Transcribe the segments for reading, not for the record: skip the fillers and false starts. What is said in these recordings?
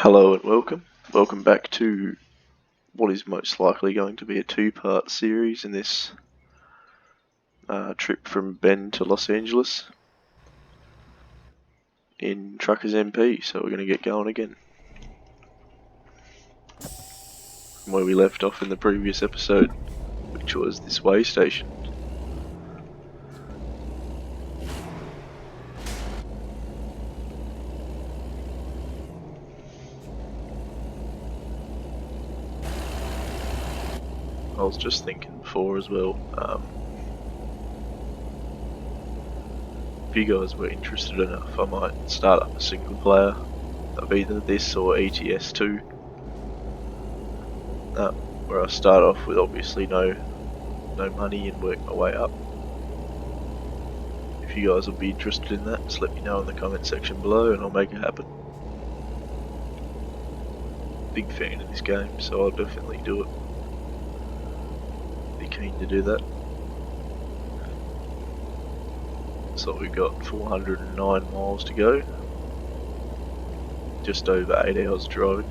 Hello and welcome back to what is most likely going to be a two-part series in this trip from Bend to Los Angeles in Truckers MP. So we're going to get going again from where we left off in the previous episode, which was this way station. I was just thinking before as well, if you guys were interested enough, I might start up a single player of either this or ATS 2, where I start off with obviously no money and work my way up. If you guys would be interested in that, just let me know in the comment section below and I'll make it happen. Big fan of this game, so I'll definitely do it. Be keen to do that. So we've got 409 miles to go. Just over 8 hours driving.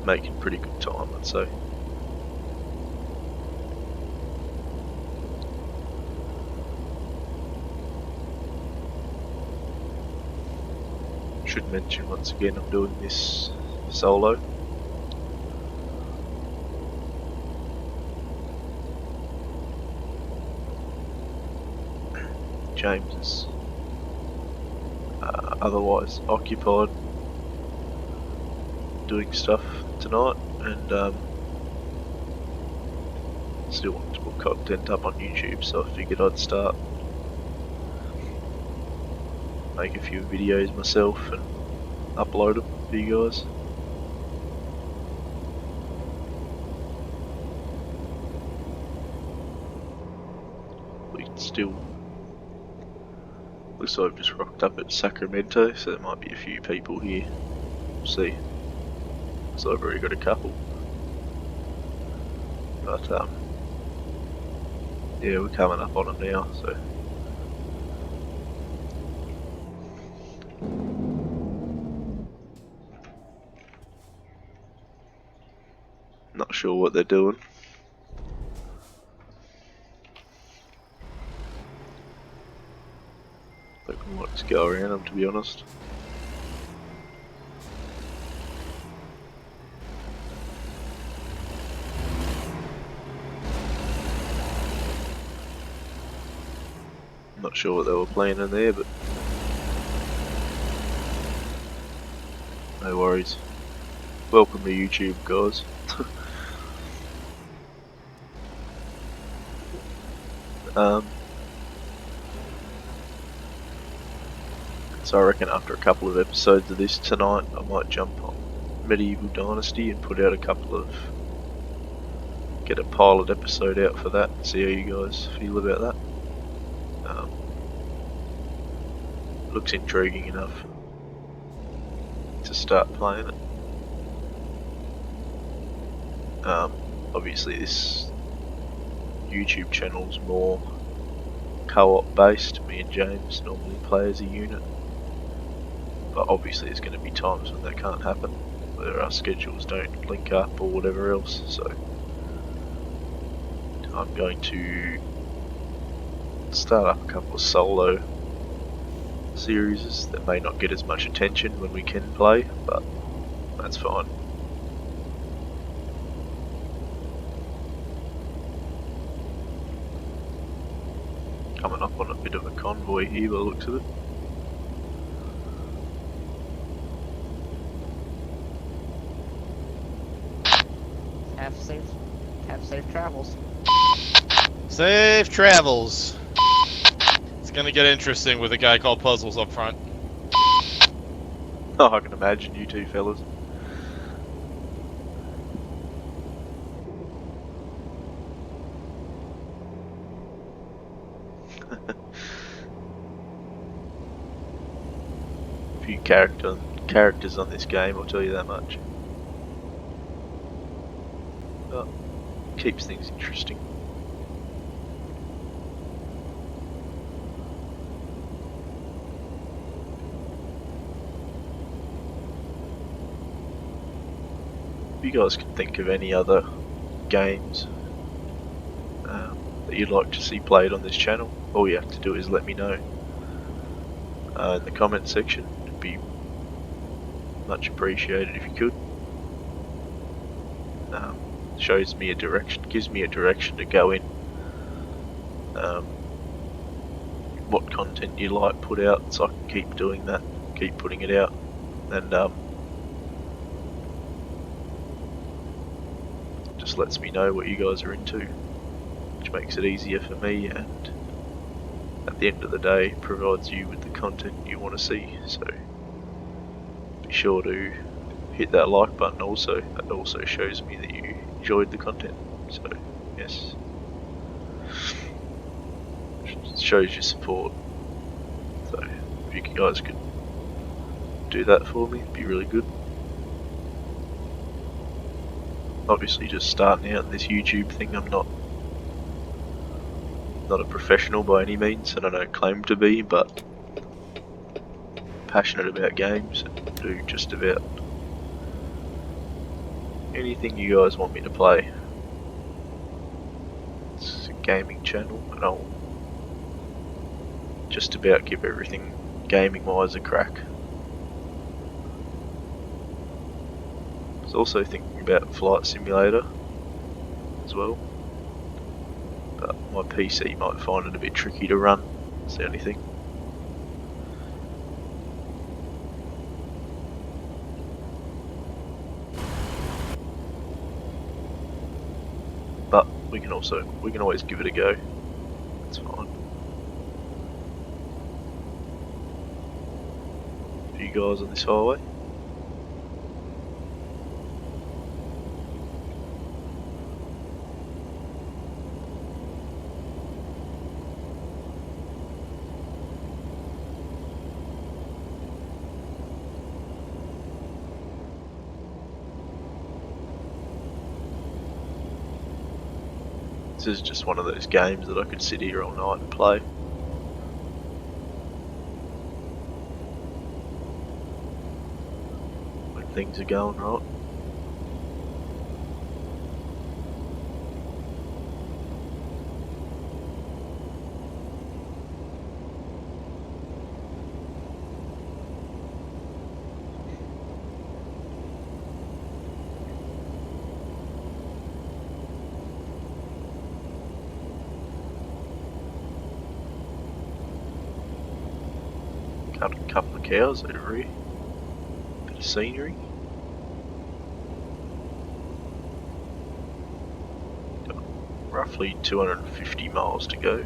Making pretty good time, I'd say. Should mention once again I'm doing this solo. James is otherwise occupied doing stuff tonight, and still want to put content up on YouTube, so I figured I'd start make a few videos myself and upload them for you guys. We still looks like I've just rocked up at Sacramento, so there might be a few people here. We'll see. So I've already got a couple, but yeah, we're coming up on them now, so. Not sure what they're doing. I think we might just go around them, to be honest. Not sure what they were planning there, but no worries. Welcome to YouTube, guys. So I reckon after a couple of episodes of this tonight, I might jump on Medieval Dynasty and put out get a pilot episode out for that, see how you guys feel about that. Looks intriguing enough to start playing it. Obviously this YouTube channel's more co-op based. Me and James normally play as a unit, but obviously there's going to be times when that can't happen, where our schedules don't link up or whatever else, so I'm going to start up a couple of solo series that may not get as much attention when we can play, but that's fine. Coming up on a bit of a convoy here by the looks of it. Have safe travels. Safe travels. It's gonna get interesting with a guy called Puzzles up front. Oh, I can imagine you two fellas. A few characters on this game, I'll tell you that much. But keeps things interesting. if you guys can think of any other games that you'd like to see played on this channel, all you have to do is let me know in the comment section. It'd be much appreciated if you could. Shows me a direction, gives me a direction to go in. What content you like put out, so I can keep doing that, keep putting it out, and just lets me know what you guys are into, which makes it easier for me, and at the end of the day provides you with the content you want to see. So be sure to hit that like button also. That also shows me that you enjoyed the content. So yes, it shows your support. So if you guys could do that for me, it'd be really good. Obviously just starting out in this YouTube thing, I'm not a professional by any means, and I don't claim to be, but passionate about games and do just about anything you guys want me to play. It's a gaming channel, and I'll just about give everything gaming wise a crack. I was also thinking about Flight Simulator as well, but my PC might find it a bit tricky to run. That's the only thing. But we can always give it a go. It's fine. For you guys on this highway. This is just one of those games that I could sit here all night and play. When things are going right. Cut a couple of cows over here. Bit of scenery. Got roughly 250 miles to go.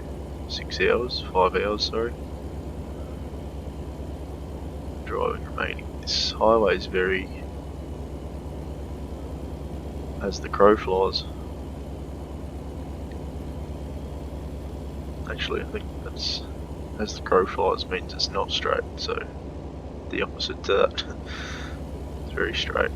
5 hours, sorry. Driving remaining. This highway is very as the crow flies. Actually, I think that's as the crow flies means it's not straight, so the opposite to that. It's very straight.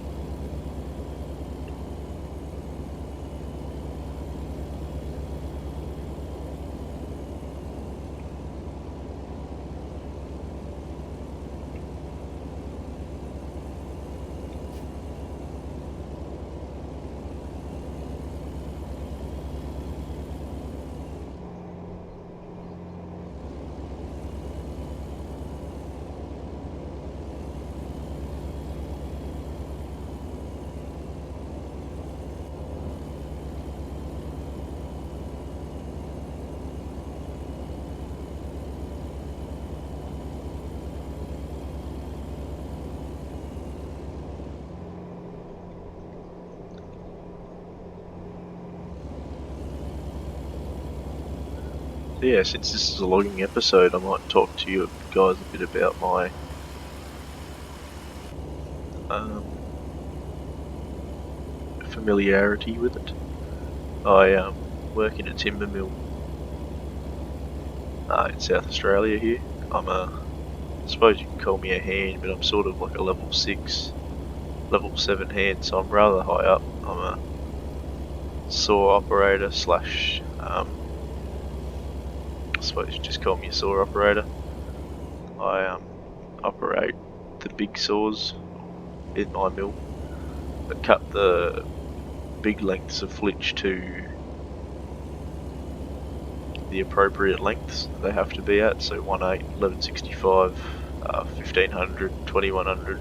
Yeah, since this is a logging episode, I might talk to you guys a bit about my familiarity with it. I work in a timber mill in South Australia here. I suppose you can call me a hand, but I'm sort of like a level 6, level 7 hand, so I'm rather high up. I'm a saw operator slash I suppose you just call me a saw operator. I operate the big saws in my mill. but cut the big lengths of flitch to the appropriate lengths they have to be at, so 1.8, 1165, 1500, 2100,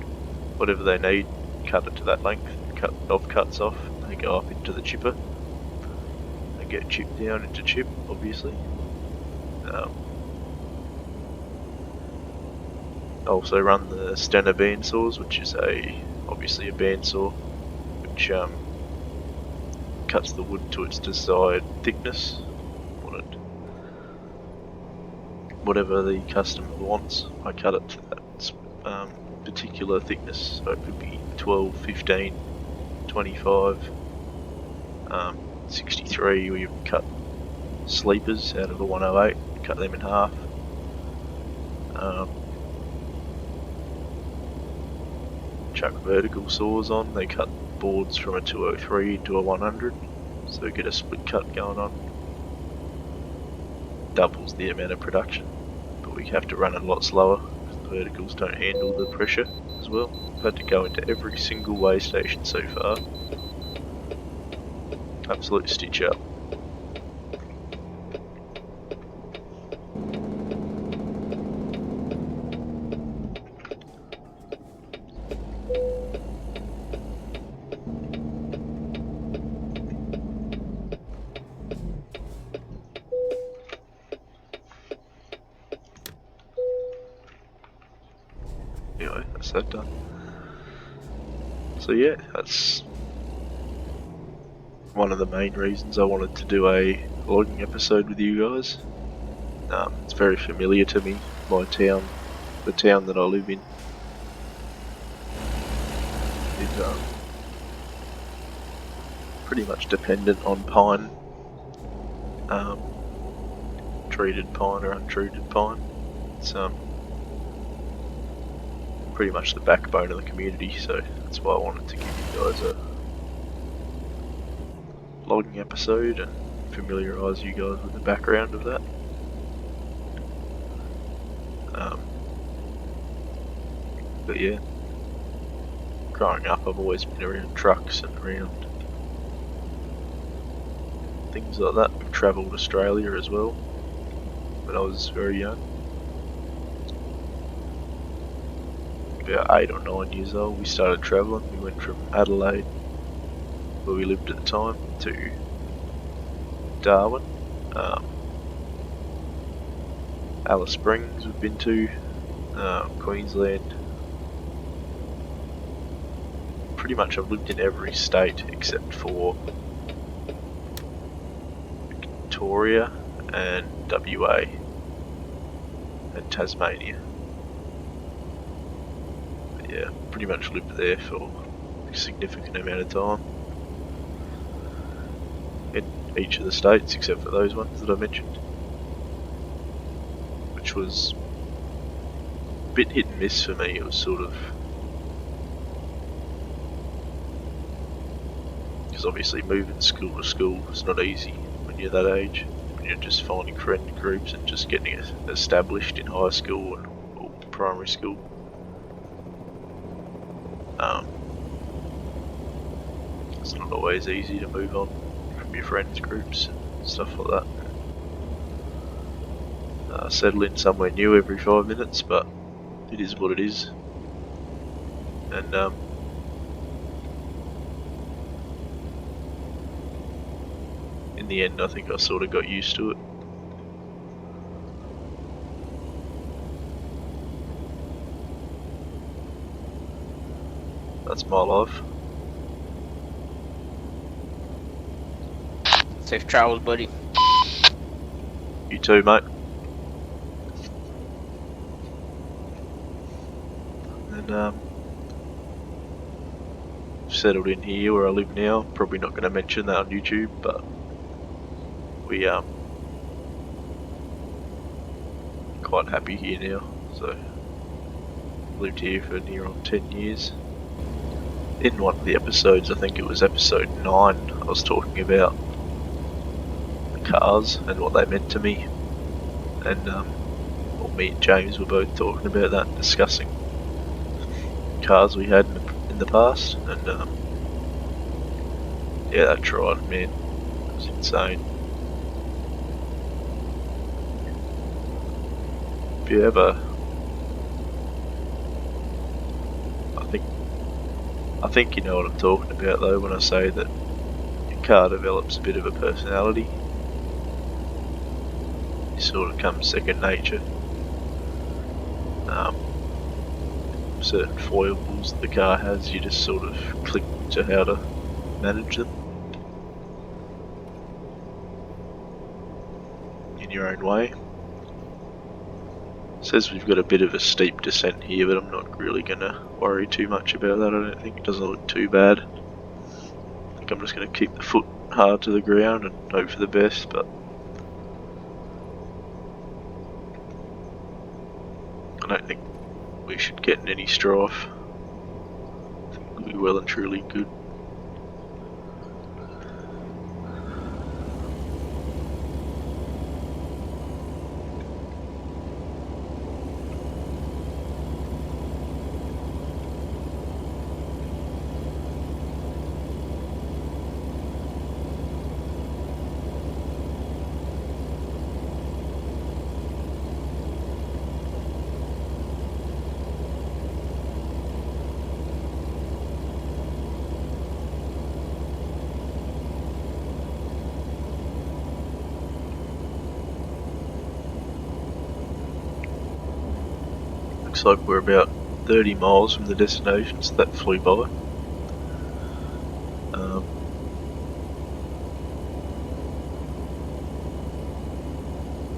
whatever they need, cut it to that length, cut offcuts off, and they go up into the chipper and get chipped down into chip, obviously. Also run the Stena bandsaws, which is obviously a bandsaw, which cuts the wood to its desired thickness, whatever the customer wants. I cut it to that particular thickness, so it could be 12, 15, 25, 63. We cut sleepers out of a 108, cut them in half. Chuck vertical saws on, they cut boards from a 203 into a 100, so we get a split cut going on. Doubles the amount of production, but we have to run it a lot slower because the verticals don't handle the pressure as well. I've had to go into every single weigh station so far. Absolute stitch up. Anyway, that's that done. So yeah, that's one of the main reasons I wanted to do a logging episode with you guys. It's very familiar to me, my town, the town that I live in. Is pretty much dependent on pine, treated pine or untreated pine. It's pretty much the backbone of the community, so that's why I wanted to give you guys a logging episode and familiarise you guys with the background of that. But yeah, growing up I've always been around trucks and around things like that. We've travelled Australia as well when I was very young. About 8 or 9 years old we started travelling. We went from Adelaide, where we lived at the time, to Darwin. Alice Springs we've been to, Queensland. Pretty much I've lived in every state except for Victoria and WA and Tasmania. But yeah, pretty much lived there for a significant amount of time in each of the states except for those ones that I mentioned, which was a bit hit and miss for me. It was sort of, because obviously moving school to school is not easy when you're that age, when you're just finding friend groups and just getting established in high school or primary school. It's not always easy to move on from your friends groups and stuff like that. Settle in somewhere new every 5 minutes, but it is what it is. And in the end I think I sort of got used to it. That's my life. Safe travels, buddy. You too, mate. And settled in here where I live now. Probably not going to mention that on YouTube, but we quite happy here now. So lived here for near on 10 years. In one of the episodes, I think it was episode 9, I was talking about the cars and what they meant to me, and well, me and James were both talking about that, discussing cars we had in the past, and Yeah, that's right, man. It's insane. If you ever, I think you know what I'm talking about though when I say that your car develops a bit of a personality. It sort of comes second nature. Certain foibles the car has, you just sort of click to how to manage them in your own way. Says we've got a bit of a steep descent here, but I'm not really gonna worry too much about that. I don't think it doesn't look too bad. I think I'm just gonna keep the foot hard to the ground and hope for the best, but I don't think we should get in any strife. I think we'll be well and truly good. Looks like we're about 30 miles from the destination, so that flew by.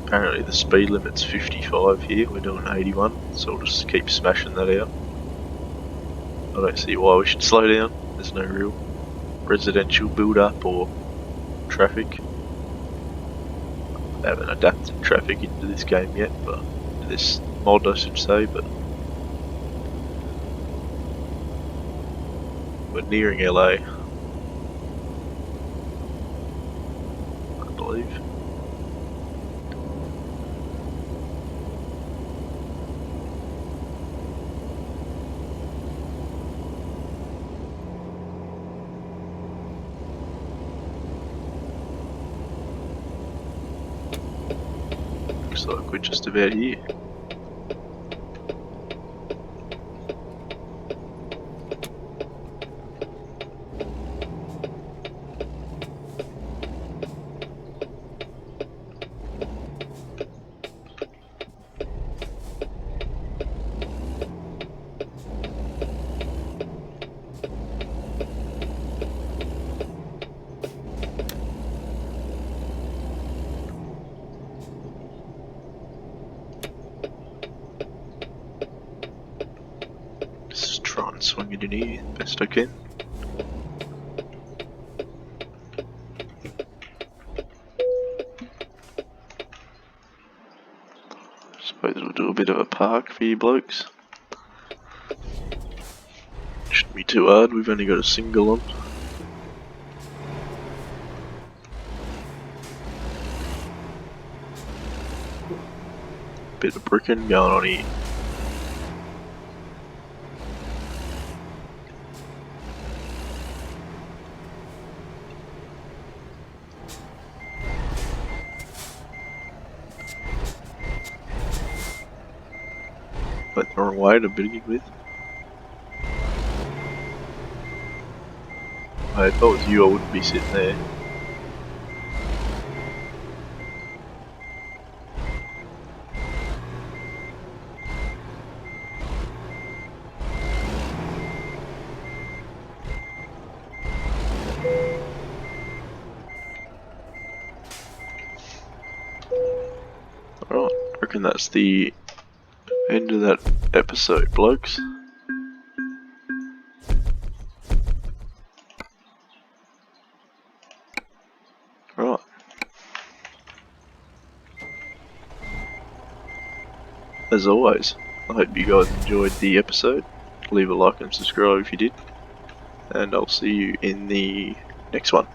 Apparently the speed limit's 55 here, we're doing 81, so we'll just keep smashing that out. I don't see why we should slow down, there's no real residential build-up or traffic. I haven't adapted traffic into this game yet, but this mod I should say, but we're nearing LA, I believe. Looks like we're just about here. Just try and swing it in here best I can. Suppose we'll do a bit of a park for you blokes. Shouldn't be too hard, we've only got a single on. Bit of bricking going on here. Went the wrong way to begin with. Hey, if I was you, I wouldn't be sitting there. Alright, I reckon that's the end of that episode, blokes. Right. As always, I hope you guys enjoyed the episode. Leave a like and subscribe if you did. And I'll see you in the next one.